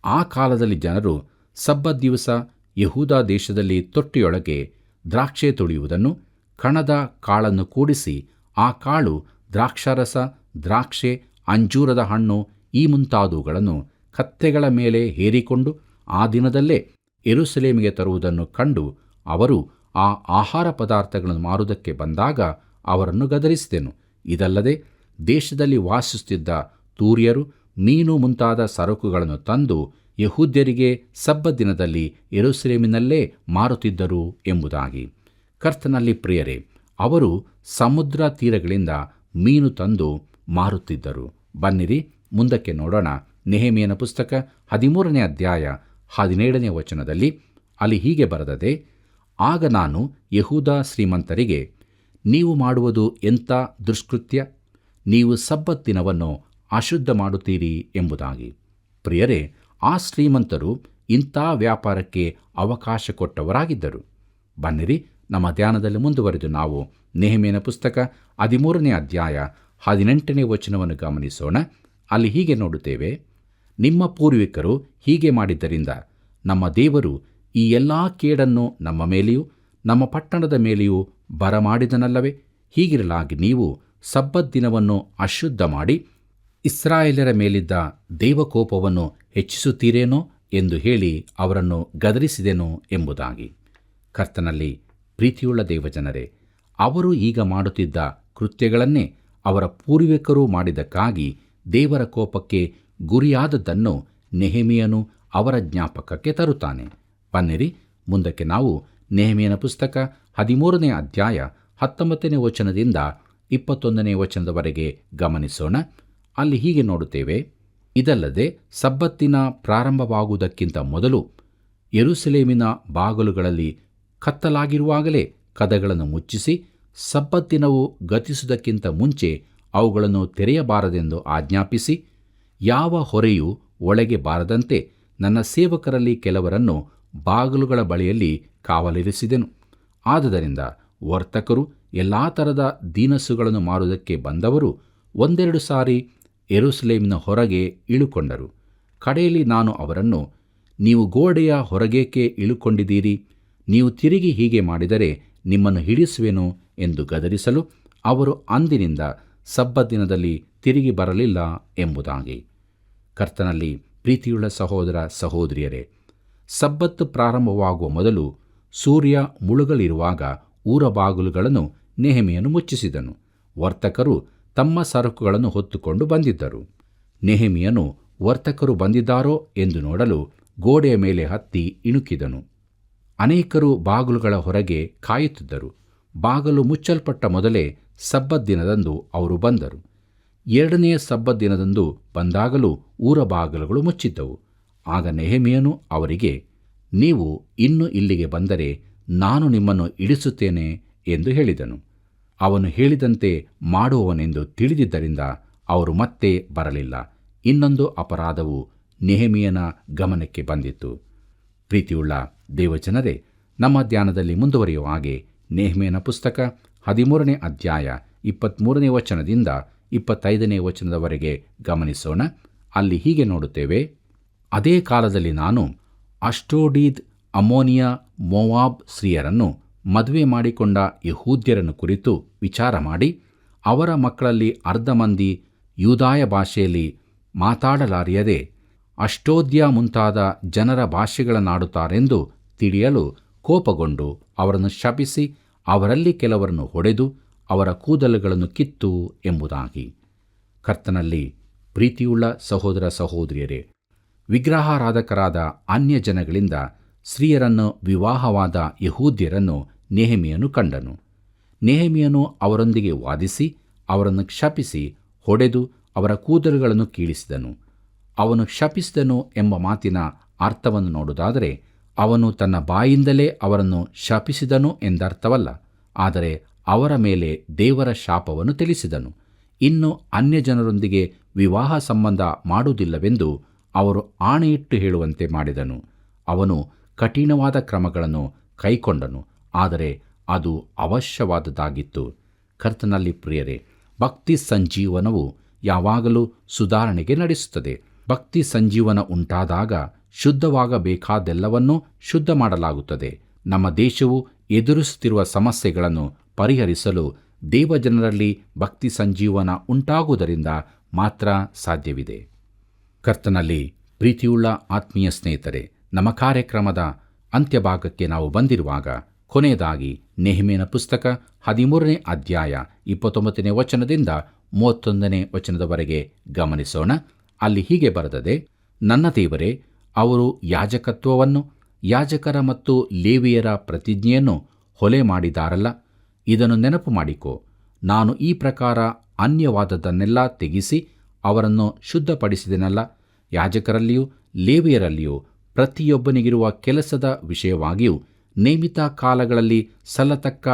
ಆ ಕಾಲದಲ್ಲಿ ಜನರು ಸಬ್ಬತ್ ದಿವಸ ಯೆಹೂದ ದೇಶದಲ್ಲಿ ತೊಟ್ಟಿಯೊಳಗೆ ದ್ರಾಕ್ಷೆ ತುಳಿಯುವುದನ್ನು, ಕಣದ ಕಾಳನ್ನು ಕೂಡಿಸಿ ಆ ಕಾಳು ದ್ರಾಕ್ಷಾರಸ, ದ್ರಾಕ್ಷೆ, ಅಂಜೂರದ ಹಣ್ಣು ಈ ಮುಂತಾದವುಗಳನ್ನು ಕತ್ತೆಗಳ ಮೇಲೆ ಹೇರಿಕೊಂಡು ಆ ದಿನದಲ್ಲೇ ಯೆರೂಸಲೇಮಿಗೆ ತರುವುದನ್ನು ಕಂಡು ಅವರು ಆ ಆಹಾರ ಪದಾರ್ಥಗಳನ್ನು ಮಾರುವುದಕ್ಕೆ ಬಂದಾಗ ಅವರನ್ನು ಗದರಿಸಿದೆನು. ಇದಲ್ಲದೆ ದೇಶದಲ್ಲಿ ವಾಸಿಸುತ್ತಿದ್ದ ತೂರ್ಯರು ಮೀನು ಮುಂತಾದ ಸರಕುಗಳನ್ನು ತಂದು ಯೆಹೂದ್ಯರಿಗೆ ಸಬ್ಬತ್ ದಿನದಲ್ಲಿ ಯೆರೂಸಲೇಮಿನಲ್ಲೇ ಮಾರುತ್ತಿದ್ದರು ಎಂಬುದಾಗಿ. ಕರ್ತನಲ್ಲಿ ಪ್ರಿಯರೇ, ಅವರು ಸಮುದ್ರ ತೀರಗಳಿಂದ ಮೀನು ತಂದು ಮಾರುತ್ತಿದ್ದರು. ಬನ್ನಿರಿ, ಮುಂದಕ್ಕೆ ನೋಡೋಣ. ನೆಹೆಮೀಯನ ಪುಸ್ತಕ 13ನೇ ಅಧ್ಯಾಯ 17ನೇ ವಚನದಲ್ಲಿ ಅಲ್ಲಿ ಹೀಗೆ ಬರೆದದೆ, ಆಗ ನಾನು ಯೆಹೂದ ಶ್ರೀಮಂತರಿಗೆ, ನೀವು ಮಾಡುವುದು ಎಂಥ ದುಷ್ಕೃತ್ಯ! ನೀವು ಸಬ್ಬತ್ ದಿನವನ್ನು ಅಶುದ್ಧ ಮಾಡುತ್ತೀರಿ ಎಂಬುದಾಗಿ. ಪ್ರಿಯರೇ, ಆ ಶ್ರೀಮಂತರು ಇಂಥ ವ್ಯಾಪಾರಕ್ಕೆ ಅವಕಾಶ ಕೊಟ್ಟವರಾಗಿದ್ದರು. ಬನ್ನಿರಿ, ನಮ್ಮ ಧ್ಯಾನದಲ್ಲಿ ಮುಂದುವರೆದು ನಾವು ನೆಹೆಮೀಯನ ಪುಸ್ತಕ 13ನೇ ಅಧ್ಯಾಯ 18ನೇ ವಚನವನ್ನು ಗಮನಿಸೋಣ. ಅಲ್ಲಿ ಹೀಗೆ ನೋಡುತ್ತೇವೆ: ನಿಮ್ಮ ಪೂರ್ವಿಕರು ಹೀಗೆ ಮಾಡಿದ್ದರಿಂದ ನಮ್ಮ ದೇವರು ಈ ಎಲ್ಲ ಕೇಡನ್ನು ನಮ್ಮ ಮೇಲೆಯೂ ನಮ್ಮ ಪಟ್ಟಣದ ಮೇಲೆಯೂ ಬರಮಾಡಿದನಲ್ಲವೇ? ಹೀಗಿರಲಾಗಿ ನೀವು ಸಬ್ಬತ್ ದಿನವನ್ನು ಅಶುದ್ಧ ಮಾಡಿ ಇಸ್ರಾಯೇಲರ ಮೇಲಿದ್ದ ದೇವಕೋಪವನ್ನು ಹೆಚ್ಚಿಸುತ್ತೀರೇನೋ ಎಂದು ಹೇಳಿ ಅವರನ್ನು ಗದರಿಸಿದೆನು ಎಂಬುದಾಗಿ. ಕರ್ತನಲ್ಲಿ ಪ್ರೀತಿಯುಳ್ಳ ದೇವಜನರೇ, ಅವರು ಈಗ ಮಾಡುತ್ತಿದ್ದ ಕೃತ್ಯಗಳನ್ನೇ ಅವರ ಪೂರ್ವಿಕರು ಮಾಡಿದ್ದಕ್ಕಾಗಿ ದೇವರ ಕೋಪಕ್ಕೆ ಗುರಿಯಾದದ್ದನ್ನು ನೆಹೆಮೀಯನು ಅವರ ಜ್ಞಾಪಕಕ್ಕೆ ತರುತ್ತಾನೆ. ಬನ್ನಿರಿ, ಮುಂದಕ್ಕೆ ನಾವು ನೆಹೆಮೀಯನ ಪುಸ್ತಕ 13ನೇ ಅಧ್ಯಾಯ 19ನೇ ವಚನದಿಂದ 21ನೇ ವಚನದವರೆಗೆ ಗಮನಿಸೋಣ. ಅಲ್ಲಿ ಹೀಗೆ ನೋಡುತ್ತೇವೆ: ಇದಲ್ಲದೆ ಸಬ್ಬತ್ತಿನ ಪ್ರಾರಂಭವಾಗುವುದಕ್ಕಿಂತ ಮೊದಲು ಯೆರೂಸಲೇಮಿನ ಬಾಗಿಲುಗಳಲ್ಲಿ ಕತ್ತಲಾಗಿರುವಾಗಲೇ ಕದಗಳನ್ನು ಮುಚ್ಚಿಸಿ, ಸಬ್ಬತ್ತಿನವು ಗತಿಸುವುದಕ್ಕಿಂತ ಮುಂಚೆ ಅವುಗಳನ್ನು ತೆರೆಯಬಾರದೆಂದು ಆಜ್ಞಾಪಿಸಿ, ಯಾವ ಹೊರೆಯೂ ಒಳಗೆ ಬಾರದಂತೆ ನನ್ನ ಸೇವಕರಲ್ಲಿ ಕೆಲವರನ್ನು ಬಾಗಿಲುಗಳ ಬಳಿಯಲ್ಲಿ ಕಾವಲಿರಿಸಿದೆನು. ಆದುದರಿಂದ ವರ್ತಕರು ಎಲ್ಲ ಥರದ ದೀನಸುಗಳನ್ನು ಮಾರುವುದಕ್ಕೆ ಬಂದವರು ಒಂದೆರಡು ಸಾರಿ ಯೆರೂಸಲೇಮಿನ ಹೊರಗೆ ಇಳುಕೊಂಡರು. ಕಡೆಯಲ್ಲಿ ನಾನು ಅವರನ್ನು, ನೀವು ಗೋಡೆಯ ಹೊರಗೇಕೆ ಇಳುಕೊಂಡಿದ್ದೀರಿ? ನೀವು ತಿರುಗಿ ಹೀಗೆ ಮಾಡಿದರೆ ನಿಮ್ಮನ್ನು ಹಿಡಿಸುವೆನು ಎಂದು ಗದರಿಸಲು, ಅವರು ಅಂದಿನಿಂದ ಸಬ್ಬತ್ ದಿನದಲ್ಲಿ ತಿರುಗಿ ಬರಲಿಲ್ಲ ಎಂಬುದಾಗಿ. ಕರ್ತನಲ್ಲಿ ಪ್ರೀತಿಯುಳ್ಳ ಸಹೋದರ ಸಹೋದರಿಯರೇ, ಸಬ್ಬತ್ತು ಪ್ರಾರಂಭವಾಗುವ ಮೊದಲು ಸೂರ್ಯ ಮುಳುಗಲಿರುವಾಗ ಊರ ಬಾಗಿಲುಗಳನ್ನು ನೆಹೆಮೀಯನು ಮುಚ್ಚಿಸಿದನು. ವರ್ತಕರು ತಮ್ಮ ಸರಕುಗಳನ್ನು ಹೊತ್ತುಕೊಂಡು ಬಂದಿದ್ದರು. ನೆಹೆಮೀಯನು ವರ್ತಕರು ಬಂದಿದ್ದಾರೋ ಎಂದು ನೋಡಲು ಗೋಡೆಯ ಮೇಲೆ ಹತ್ತಿ ಇಣುಕಿದನು. ಅನೇಕರು ಬಾಗಿಲುಗಳ ಹೊರಗೆ ಕಾಯುತ್ತಿದ್ದರು. ಬಾಗಿಲು ಮುಚ್ಚಲ್ಪಟ್ಟ ಮೊದಲೇ ಸಬ್ಬತ್ ದಿನದಂದು ಅವರು ಬಂದರು. ಎರಡನೆಯ ಸಬ್ಬತ್ ದಿನದಂದು ಬಂದಾಗಲೂ ಊರ ಬಾಗಿಲುಗಳು ಮುಚ್ಚಿದ್ದವು. ಆಗ ನೆಹೆಮೀಯನು ಅವರಿಗೆ, ನೀವು ಇನ್ನು ಇಲ್ಲಿಗೆ ಬಂದರೆ ನಾನು ನಿಮ್ಮನ್ನು ಇಳಿಸುತ್ತೇನೆ ಎಂದು ಹೇಳಿದನು. ಅವನು ಹೇಳಿದಂತೆ ಮಾಡುವವನೆಂದು ತಿಳಿದಿದ್ದರಿಂದ ಅವರು ಮತ್ತೆ ಬರಲಿಲ್ಲ. ಇನ್ನೊಂದು ಅಪರಾಧವು ನೆಹೆಮೀಯನ ಗಮನಕ್ಕೆ ಬಂದಿತು. ಪ್ರೀತಿಯುಳ್ಳ ದೇವಜನರೇ, ನಮ್ಮ ಧ್ಯಾನದಲ್ಲಿ ಮುಂದುವರಿಯುವ ಹಾಗೆ ನೆಹೆಮೀಯನ ಪುಸ್ತಕ 13ನೇ ಅಧ್ಯಾಯ 23ನೇ ವಚನದಿಂದ 25ನೇ ವಚನದವರೆಗೆ ಗಮನಿಸೋಣ. ಅಲ್ಲಿ ಹೀಗೆ ನೋಡುತ್ತೇವೆ: ಅದೇ ಕಾಲದಲ್ಲಿ ನಾನು ಅಷ್ಟೋಡೀದ್, ಅಮ್ಮೋನಿಯ, ಮೋವಾಬ್ ಸ್ತ್ರೀಯರನ್ನು ಮದುವೆ ಮಾಡಿಕೊಂಡ ಯಹೂದ್ಯರನ್ನು ಕುರಿತು ವಿಚಾರ ಮಾಡಿ, ಅವರ ಮಕ್ಕಳಲ್ಲಿ ಅರ್ಧ ಮಂದಿ ಯೂದಾಯ ಭಾಷೆಯಲ್ಲಿ ಮಾತಾಡಲಾರಿಯದೆ ಅಷ್ಟೋದ್ಯ ಮುಂತಾದ ಜನರ ಭಾಷೆಗಳನ್ನಾಡುತ್ತಾರೆಂದು ತಿಳಿಯಲು ಕೋಪಗೊಂಡು ಅವರನ್ನು ಶಪಿಸಿ, ಅವರಲ್ಲಿ ಕೆಲವರನ್ನು ಹೊಡೆದು ಅವರ ಕೂದಲುಗಳನ್ನು ಕಿತ್ತು ಎಂಬುದಾಗಿ. ಕರ್ತನಲ್ಲಿ ಪ್ರೀತಿಯುಳ್ಳ ಸಹೋದರ ಸಹೋದರಿಯರೇ, ವಿಗ್ರಹಾರಾಧಕರಾದ ಅನ್ಯ ಜನಗಳಿಂದ ಸ್ತ್ರೀಯರನ್ನು ವಿವಾಹವಾದ ಯಹೂದ್ಯರನ್ನು ನೆಹೆಮೀಯನು ಕಂಡನು. ನೆಹೆಮೀಯನು ಅವರೊಂದಿಗೆ ವಾದಿಸಿ ಅವರನ್ನು ಶಪಿಸಿ ಹೊಡೆದು ಅವರ ಕೂದಲುಗಳನ್ನು ಕೀಳಿಸಿದನು. ಅವನು ಶಪಿಸಿದನು ಎಂಬ ಮಾತಿನ ಅರ್ಥವನ್ನು ನೋಡುವುದಾದರೆ, ಅವನು ತನ್ನ ಬಾಯಿಂದಲೇ ಅವರನ್ನು ಶಪಿಸಿದನು ಎಂದರ್ಥವಲ್ಲ, ಆದರೆ ಅವರ ಮೇಲೆ ದೇವರ ಶಾಪವನ್ನು ತಿಳಿಸಿದನು. ಇನ್ನು ಅನ್ಯಜನರೊಂದಿಗೆ ವಿವಾಹ ಸಂಬಂಧ ಮಾಡುವುದಿಲ್ಲವೆಂದು ಅವರು ಆಣೆಯಿಟ್ಟು ಹೇಳುವಂತೆ ಮಾಡಿದನು. ಅವನು ಕಠಿಣವಾದ ಕ್ರಮಗಳನ್ನು ಕೈಕೊಂಡನು, ಆದರೆ ಅದು ಅವಶ್ಯವಾದದ್ದಾಗಿತ್ತು. ಕರ್ತನಲ್ಲಿ ಪ್ರಿಯರೇ, ಭಕ್ತಿ ಸಂಜೀವನವು ಯಾವಾಗಲೂ ಸುಧಾರಣೆಗೆ ನಡೆಸುತ್ತದೆ. ಭಕ್ತಿ ಸಂಜೀವನ ಉಂಟಾದಾಗ ಶುದ್ಧವಾಗಬೇಕಾದೆಲ್ಲವನ್ನೂ ಶುದ್ಧ ಮಾಡಲಾಗುತ್ತದೆ. ನಮ್ಮ ದೇಶವು ಎದುರಿಸುತ್ತಿರುವ ಸಮಸ್ಯೆಗಳನ್ನು ಪರಿಹರಿಸಲು ದೇವಜನರಲ್ಲಿ ಭಕ್ತಿ ಸಂಜೀವನ ಉಂಟಾಗುವುದರಿಂದ ಮಾತ್ರ ಸಾಧ್ಯವಿದೆ. ಕರ್ತನಲ್ಲಿ ಪ್ರೀತಿಯುಳ್ಳ ಆತ್ಮೀಯ ಸ್ನೇಹಿತರೆ, ನಮ್ಮ ಕಾರ್ಯಕ್ರಮದ ಅಂತ್ಯಭಾಗಕ್ಕೆ ನಾವು ಬಂದಿರುವಾಗ ಕೊನೆಯದಾಗಿ ನೆಹೆಮೀಯನ ಪುಸ್ತಕ 13ನೇ ಅಧ್ಯಾಯ 29ನೇ ವಚನದಿಂದ 31ನೇ ವಚನದವರೆಗೆ ಗಮನಿಸೋಣ. ಅಲ್ಲಿ ಹೀಗೆ ಬರೆದದೆ: ನನ್ನ ದೇವರೇ, ಅವರು ಯಾಜಕತ್ವವನ್ನು, ಯಾಜಕರ ಮತ್ತು ಲೇವಿಯರ ಪ್ರತಿಜ್ಞೆಯನ್ನು ಹೊಲೆ ಮಾಡಿದಾರಲ್ಲ, ಇದನ್ನು ನೆನಪು ಮಾಡಿಕೊ. ನಾನು ಈ ಪ್ರಕಾರ ಅನ್ಯವಾದದ್ದನ್ನೆಲ್ಲ ತೆಗೆಸಿ ಅವರನ್ನು ಶುದ್ಧಪಡಿಸಿದೆನಲ್ಲ. ಯಾಜಕರಲ್ಲಿಯೂ ಲೇವಿಯರಲ್ಲಿಯೂ ಪ್ರತಿಯೊಬ್ಬನಿಗಿರುವ ಕೆಲಸದ ವಿಷಯವಾಗಿಯೂ ನೇಮಿತ ಕಾಲಗಳಲ್ಲಿ ಸಲ್ಲತಕ್ಕ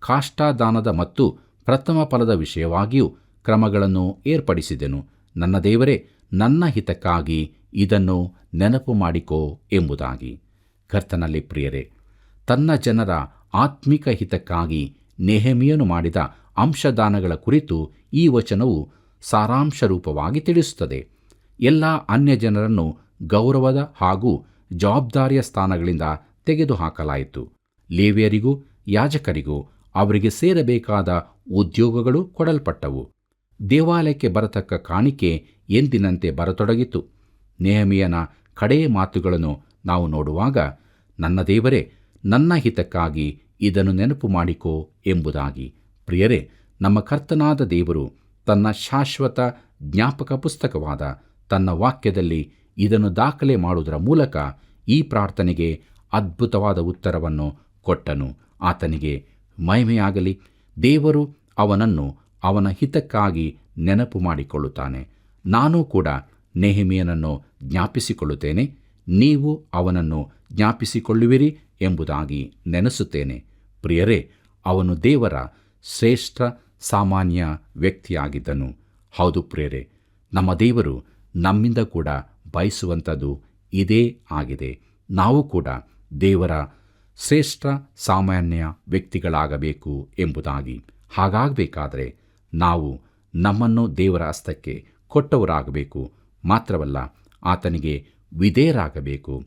ಕಾಷ್ಟಾದಾನದ ಮತ್ತು ಪ್ರಥಮ ಫಲದ ವಿಷಯವಾಗಿಯೂ ಕ್ರಮಗಳನ್ನು ಏರ್ಪಡಿಸಿದೆನು. ನನ್ನ ದೇವರೇ, ನನ್ನ ಹಿತಕ್ಕಾಗಿ ಇದನ್ನು ನೆನಪು ಮಾಡಿಕೋ ಎಂಬುದಾಗಿ. ಕರ್ತನಲ್ಲಿ ಪ್ರಿಯರೇ, ತನ್ನ ಜನರ ಆತ್ಮಿಕ ಹಿತಕ್ಕಾಗಿ ನೆಹೆಮೀಯನು ಮಾಡಿದ ಅಂಶದಾನಗಳ ಕುರಿತು ಈ ವಚನವು ಸಾರಾಂಶ ರೂಪವಾಗಿ ತಿಳಿಸುತ್ತದೆ. ಎಲ್ಲ ಅನ್ಯಜನರನ್ನು ಗೌರವದ ಹಾಗೂ ಜವಾಬ್ದಾರಿಯ ಸ್ಥಾನಗಳಿಂದ ತೆಗೆದುಹಾಕಲಾಯಿತು. ಲೇವಿಯರಿಗೂ ಯಾಜಕರಿಗೂ ಅವರಿಗೆ ಸೇರಬೇಕಾದ ಉದ್ಯೋಗಗಳು ಕೊಡಲ್ಪಟ್ಟವು. ದೇವಾಲಯಕ್ಕೆ ಬರತಕ್ಕ ಕಾಣಿಕೆ ಎಂದಿನಂತೆ ಬರತೊಡಗಿತು. ನೆಹೆಮೀಯನ ಕಡೆಯ ಮಾತುಗಳನ್ನು ನಾವು ನೋಡುವಾಗ, ನನ್ನ ದೇವರೇ, ನನ್ನ ಹಿತಕ್ಕಾಗಿ ಇದನ್ನು ನೆನಪು ಮಾಡಿಕೋ ಎಂಬುದಾಗಿ. ಪ್ರಿಯರೇ, ನಮ್ಮ ಕರ್ತನಾದ ದೇವರು ತನ್ನ ಶಾಶ್ವತ ಜ್ಞಾಪಕ ಪುಸ್ತಕವಾದ ತನ್ನ ವಾಕ್ಯದಲ್ಲಿ ಇದನ್ನು ದಾಖಲೆ ಮಾಡುವುದರ ಮೂಲಕ ಈ ಪ್ರಾರ್ಥನೆಗೆ ಅದ್ಭುತವಾದ ಉತ್ತರವನ್ನು ಕೊಟ್ಟನು. ಆತನಿಗೆ ಮಹಿಮೆಯಾಗಲಿ. ದೇವರು ಅವನನ್ನು ಅವನ ಹಿತಕ್ಕಾಗಿ ನೆನಪು ಮಾಡಿಕೊಳ್ಳುತ್ತಾನೆ. ನಾನೂ ಕೂಡ ನೆಹೆಮೀಯನನ್ನು ಜ್ಞಾಪಿಸಿಕೊಳ್ಳುತ್ತೇನೆ, ನೀವು ಅವನನ್ನು ಜ್ಞಾಪಿಸಿಕೊಳ್ಳುವಿರಿ ಎಂಬುದಾಗಿ ನೆನೆಸುತ್ತೇನೆ. ಪ್ರಿಯರೇ, ಅವನು ದೇವರ ಶ್ರೇಷ್ಠ ಸಾಮಾನ್ಯ ವ್ಯಕ್ತಿಯಾಗಿದ್ದನು. ಹೌದು ಪ್ರಿಯರೇ, ನಮ್ಮ ದೇವರು ನಮ್ಮಿಂದ ಕೂಡ ಬಯಸುವಂಥದ್ದು ಇದೇ ಆಗಿದೆ. ನಾವು ಕೂಡ ದೇವರ ಶ್ರೇಷ್ಠ ಸಾಮಾನ್ಯ ವ್ಯಕ್ತಿಗಳಾಗಬೇಕು ಎಂಬುದಾಗಿ. ಹಾಗಾಗಬೇಕಾದರೆ ನಾವು ನಮ್ಮನ್ನು ದೇವರ ಹಸ್ತಕ್ಕೆ ಕೊಟ್ಟವರಾಗಬೇಕು. ಮಾತ್ರವಲ್ಲ, ಆತನಿಗೆ ವಿಧೇಯರಾಗಬೇಕು.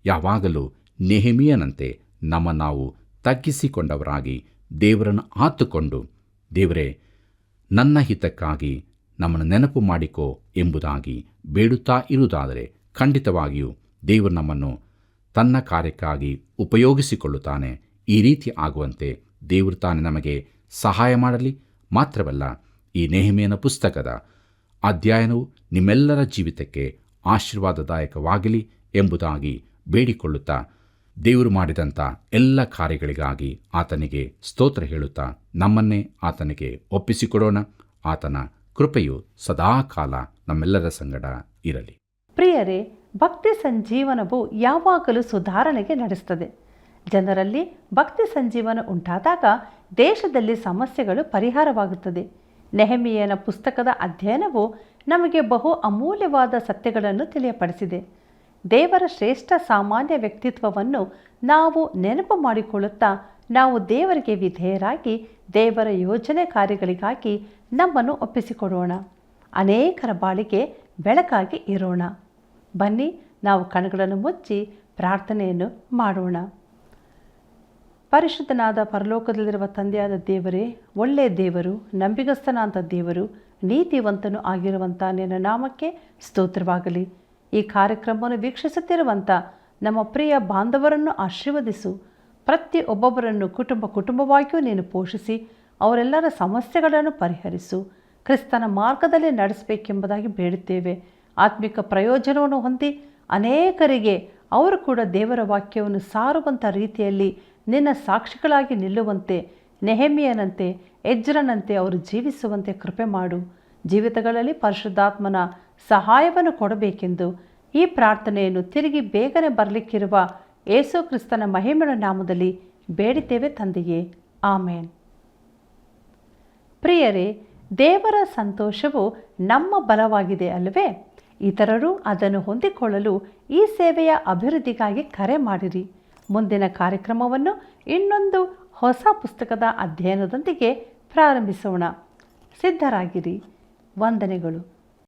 ಯಾವಾಗಲೂ ನೆಹೆಮೀಯನಂತೆ ನಾವು ತಗ್ಗಿಸಿಕೊಂಡವರಾಗಿ ದೇವರನ್ನು ಆತುಕೊಂಡು, ದೇವರೇ, ನನ್ನ ಹಿತಕ್ಕಾಗಿ ನಮ್ಮನ್ನು ನೆನಪು ಮಾಡಿಕೋ ಎಂಬುದಾಗಿ ಬೇಡುತ್ತಾ ಇರುವುದಾದರೆ ಖಂಡಿತವಾಗಿಯೂ ದೇವರು ನಮ್ಮನ್ನು ತನ್ನ ಕಾರ್ಯಕ್ಕಾಗಿ ಉಪಯೋಗಿಸಿಕೊಳ್ಳುತ್ತಾನೆ. ಈ ರೀತಿ ಆಗುವಂತೆ ದೇವರು ತಾನೇ ನಮಗೆ ಸಹಾಯ ಮಾಡಲಿ. ಮಾತ್ರವಲ್ಲ, ಈ ನೆಹೆಮೀಯನ ಪುಸ್ತಕದ ಅಧ್ಯಯನವು ನಿಮ್ಮೆಲ್ಲರ ಜೀವಿತಕ್ಕೆ ಆಶೀರ್ವಾದದಾಯಕವಾಗಲಿ ಎಂಬುದಾಗಿ ಬೇಡಿಕೊಳ್ಳುತ್ತಾ, ದೇವರು ಮಾಡಿದಂಥ ಎಲ್ಲ ಕಾರ್ಯಗಳಿಗಾಗಿ ಆತನಿಗೆ ಸ್ತೋತ್ರ ಹೇಳುತ್ತಾ ನಮ್ಮನ್ನೇ ಆತನಿಗೆ ಒಪ್ಪಿಸಿಕೊಡೋಣ. ಆತನ ಕೃಪೆಯು ಸದಾಕಾಲ ನಮ್ಮೆಲ್ಲರ ಸಂಗಡ ಇರಲಿ. ಪ್ರಿಯರೇ, ಭಕ್ತಿ ಸಂಜೀವನವು ಯಾವಾಗಲೂ ಸುಧಾರಣೆಗೆ ನಡೆಸುತ್ತದೆ. ಜನರಲ್ಲಿ ಭಕ್ತಿ ಸಂಜೀವನ ಉಂಟಾದಾಗ ದೇಶದಲ್ಲಿ ಸಮಸ್ಯೆಗಳು ಪರಿಹಾರವಾಗುತ್ತದೆ. ನೆಹೆಮೀಯನ ಪುಸ್ತಕದ ಅಧ್ಯಯನವು ನಮಗೆ ಬಹು ಅಮೂಲ್ಯವಾದ ಸತ್ಯಗಳನ್ನು ತಿಳಿಯಪಡಿಸಿದೆ. ದೇವರ ಶ್ರೇಷ್ಠ ಸಾಮಾನ್ಯ ವ್ಯಕ್ತಿತ್ವವನ್ನು ನಾವು ನೆನಪು ಮಾಡಿಕೊಳ್ಳುತ್ತಾ, ನಾವು ದೇವರಿಗೆ ವಿಧೇಯರಾಗಿ ದೇವರ ಯೋಜನೆ ಕಾರ್ಯಗಳಿಗಾಗಿ ನಮ್ಮನ್ನು ಒಪ್ಪಿಸಿಕೊಡೋಣ. ಅನೇಕರ ಬಾಳಿಗೆ ಬೆಳಕಾಗಿ ಇರೋಣ. ಬನ್ನಿ, ನಾವು ಕಣ್ಣುಗಳನ್ನು ಮುಚ್ಚಿ ಪ್ರಾರ್ಥನೆಯನ್ನು ಮಾಡೋಣ. ಪರಿಶುದ್ಧನಾದ ಪರಲೋಕದಲ್ಲಿರುವ ತಂದೆಯಾದ ದೇವರೇ, ಒಳ್ಳೆಯ ದೇವರು, ನಂಬಿಗಸ್ತನಾದ ದೇವರು, ನೀತಿವಂತನು ಆಗಿರುವಂಥ ನಿನ್ನ ನಾಮಕ್ಕೆ ಸ್ತೋತ್ರವಾಗಲಿ. ಈ ಕಾರ್ಯಕ್ರಮವನ್ನು ವೀಕ್ಷಿಸುತ್ತಿರುವಂಥ ನಮ್ಮ ಪ್ರಿಯ ಬಾಂಧವರನ್ನು ಆಶೀರ್ವದಿಸು. ಪ್ರತಿ ಒಬ್ಬೊಬ್ಬರನ್ನು ಕುಟುಂಬವಾಗಿಯೂ ನೀನು ಪೋಷಿಸಿ ಅವರೆಲ್ಲರ ಸಮಸ್ಯೆಗಳನ್ನು ಪರಿಹರಿಸು. ಕ್ರಿಸ್ತನ ಮಾರ್ಗದಲ್ಲಿ ನಡೆಸಬೇಕೆಂಬುದಾಗಿ ಬೇಡುತ್ತೇವೆ. ಆತ್ಮಿಕ ಪ್ರಯೋಜನವನ್ನು ಹೊಂದಿ ಅನೇಕರಿಗೆ ಅವರು ಕೂಡ ದೇವರ ವಾಕ್ಯವನ್ನು ಸಾರುವಂಥ ರೀತಿಯಲ್ಲಿ ನಿನ್ನ ಸಾಕ್ಷಿಗಳಾಗಿ ನಿಲ್ಲುವಂತೆ, ನೆಹೆಮೀಯನಂತೆ, ಎಜ್ರನಂತೆ ಅವರು ಜೀವಿಸುವಂತೆ ಕೃಪೆ ಮಾಡು. ಜೀವಿತಗಳಲ್ಲಿ ಪರಿಶುದ್ಧಾತ್ಮನ ಸಹಾಯವನ್ನು ಕೊಡಬೇಕೆಂದು ಈ ಪ್ರಾರ್ಥನೆಯನ್ನು ತಿರುಗಿ ಬೇಗನೆ ಬರಲಿಕ್ಕಿರುವ ಯೇಸು ಕ್ರಿಸ್ತನ ಮಹಿಮೆಯ ನಾಮದಲ್ಲಿ ಬೇಡಿದ್ದೇವೆ ತಂದೆಯೇ, ಆಮೇನ್. ಪ್ರಿಯರೇ, ದೇವರ ಸಂತೋಷವು ನಮ್ಮ ಬಲವಾಗಿದೆ ಅಲ್ಲವೇ? ಇತರರು ಅದನ್ನು ಹೊಂದಿಕೊಳ್ಳಲು ಈ ಸೇವೆಯ ಅಭಿವೃದ್ಧಿಗಾಗಿ ಕರೆ ಮಾಡಿರಿ. ಮುಂದಿನ ಕಾರ್ಯಕ್ರಮವನ್ನು ಇನ್ನೊಂದು ಹೊಸ ಪುಸ್ತಕದ ಅಧ್ಯಯನದೊಂದಿಗೆ ಪ್ರಾರಂಭಿಸೋಣ. ಸಿದ್ಧರಾಗಿರಿ. ವಂದನೆಗಳು.